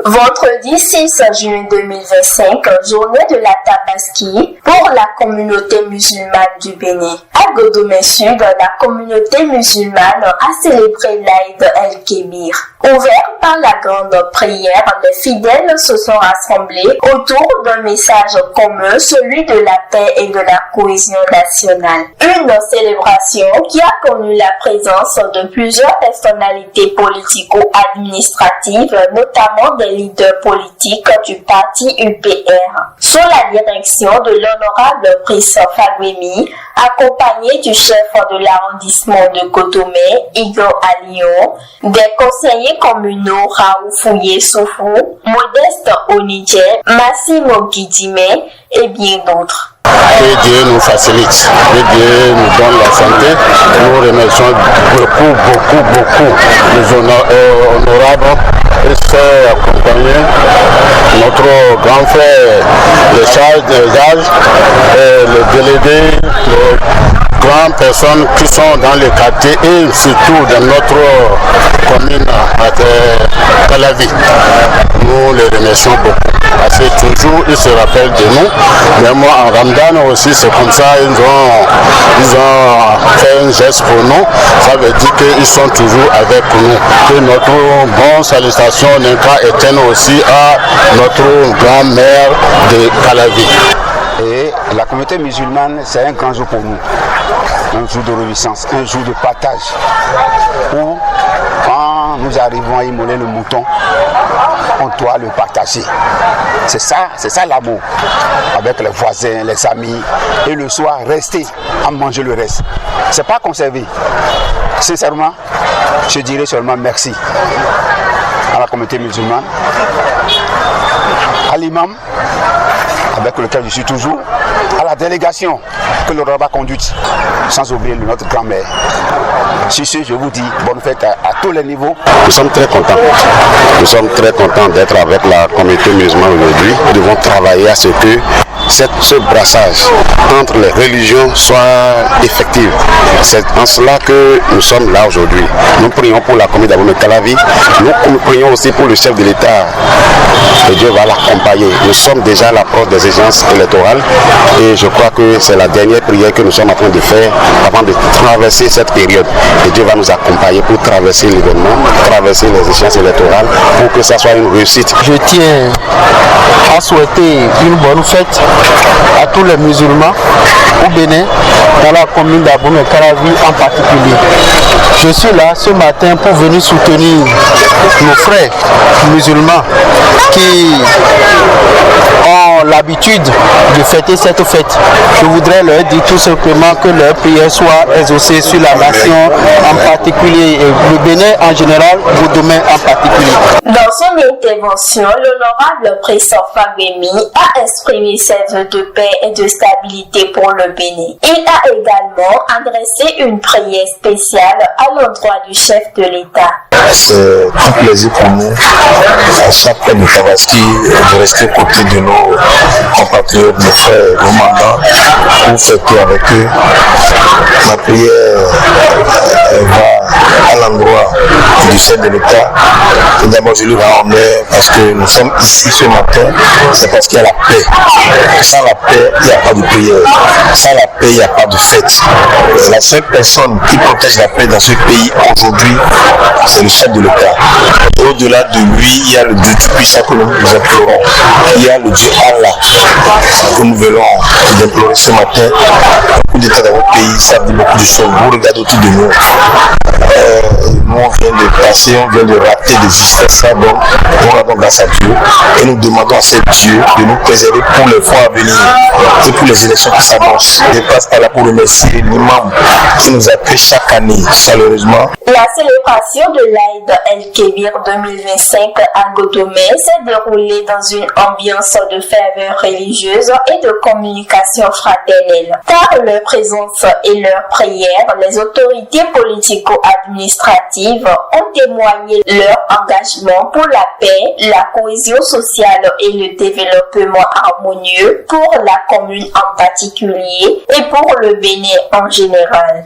Vendredi 6 juin 2025, journée de la Tabaski pour la communauté musulmane du Bénin. À Godomé Sud, la communauté musulmane a célébré l'Aïd el-Kébir. Ouvert par la grande prière, les fidèles se sont rassemblés autour d'un message commun, celui de la paix et de la cohésion nationale. Une célébration qui a connu la présence de plusieurs personnalités politico-administratives, notamment des leaders politiques du parti UPR, sous la direction de l'honorable Brice Fagbemi, accompagné du chef de l'arrondissement de Godomé, Igor Alion, des conseillers communaux Raoult Fouye Soufou, Modeste Onidje, Massimo Guidime et bien d'autres. Que Dieu nous facilite, que Dieu nous donne la santé. Nous remercions beaucoup les honorables et ceux accompagnés, notre grand frère, le charge des âges, les délégués, les grandes personnes qui sont dans les quartiers et surtout dans notre commune à Calavi. Nous les remercions beaucoup. Parce que toujours ils se rappellent de nous. Mais moi en Ramadan aussi c'est comme ça, ils ont fait un geste pour nous. Ça veut dire qu'ils sont toujours avec nous. Que notre bonne salutation n'est qu'à éteindre aussi à notre grand-mère de Calavi. Et la communauté musulmane, c'est un grand jour pour nous. Un jour de renaissance, un jour de partage. Où quand nous arrivons à immoler le mouton, on doit le partager. C'est ça l'amour. Avec les voisins, les amis. Et le soir, rester à manger le reste. C'est pas conservé. Sincèrement, je dirais seulement merci à la communauté musulmane, à l'imam, avec lequel je suis toujours, à la délégation que le rabbin a conduite, sans oublier notre grand-mère. Sur ce, je vous dis bonne fête à tous les niveaux. Nous sommes très contents. Nous sommes très contents d'être avec la communauté musulmane aujourd'hui. Nous devons travailler à ce que ce brassage entre les religions soit effectif. C'est en cela que nous sommes là aujourd'hui. Nous prions pour la communauté d'Abomey Calavi. Nous prions aussi pour le chef de l'État. Et Dieu va l'accompagner. Nous sommes déjà à l'approche des échéances électorales et je crois que c'est la dernière prière que nous sommes en train de faire avant de traverser cette période. Et Dieu va nous accompagner pour traverser l'événement, traverser les échéances électorales pour que ça soit une réussite. Je tiens à souhaiter une bonne fête à tous les musulmans au Bénin, dans la commune d'Abomey Calavi en particulier. Je suis là ce matin pour venir soutenir nos frères musulmans qui ont l'habitude de fêter cette fête. Je voudrais leur dire tout simplement que leur prière soit exaucée sur la nation en particulier et le Bénin en général, Godomé en particulier. Dans son intervention, l'honorable Brice Fagbemi a exprimé ses vœux de paix et de stabilité pour le Bénin. Il a également adressé une prière spéciale à l'endroit du chef de l'État. C'est un plaisir pour nous, à chaque fois de Tabaski, de rester à côté de nos compatriotes, nos frères, nos mandats, pour fêter avec eux. Ma prière va à l'endroit du chef de l'État. D'abord, je lui rends honneur parce que nous sommes ici ce matin, c'est parce qu'il y a la paix. Sans la paix, il n'y a pas de prière. Sans la paix, il n'y a pas de fête. La seule personne qui protège la paix dans ce pays aujourd'hui, c'est le chef de l'État. Au-delà de lui, il y a le Dieu tout-puissant que nous implorons. Il y a le Dieu Allah que nous venons d'implorer ce matin. Beaucoup d'États dans notre pays savent dire beaucoup de choses. Vous regardez autour de nous. Nous, on vient de passer, on vient de rater des histoires. Donc, nous rendons grâce à Dieu et nous demandons à ce Dieu de nous préserver pour les fois à venir et pour les élections qui s'annoncent. Je passe par là pour remercier l'imam qui nous accueille chaque année, chaleureusement. La célébration de l'Aïd el-Kébir 2025 à Godomé s'est déroulée dans une ambiance de ferveur religieuse et de communication fraternelle. Par leur présence et leur prière, les autorités politico-administratives ont témoigné leur engagement pour la paix, la cohésion sociale et le développement harmonieux pour la commune en particulier et pour le Bénin en général.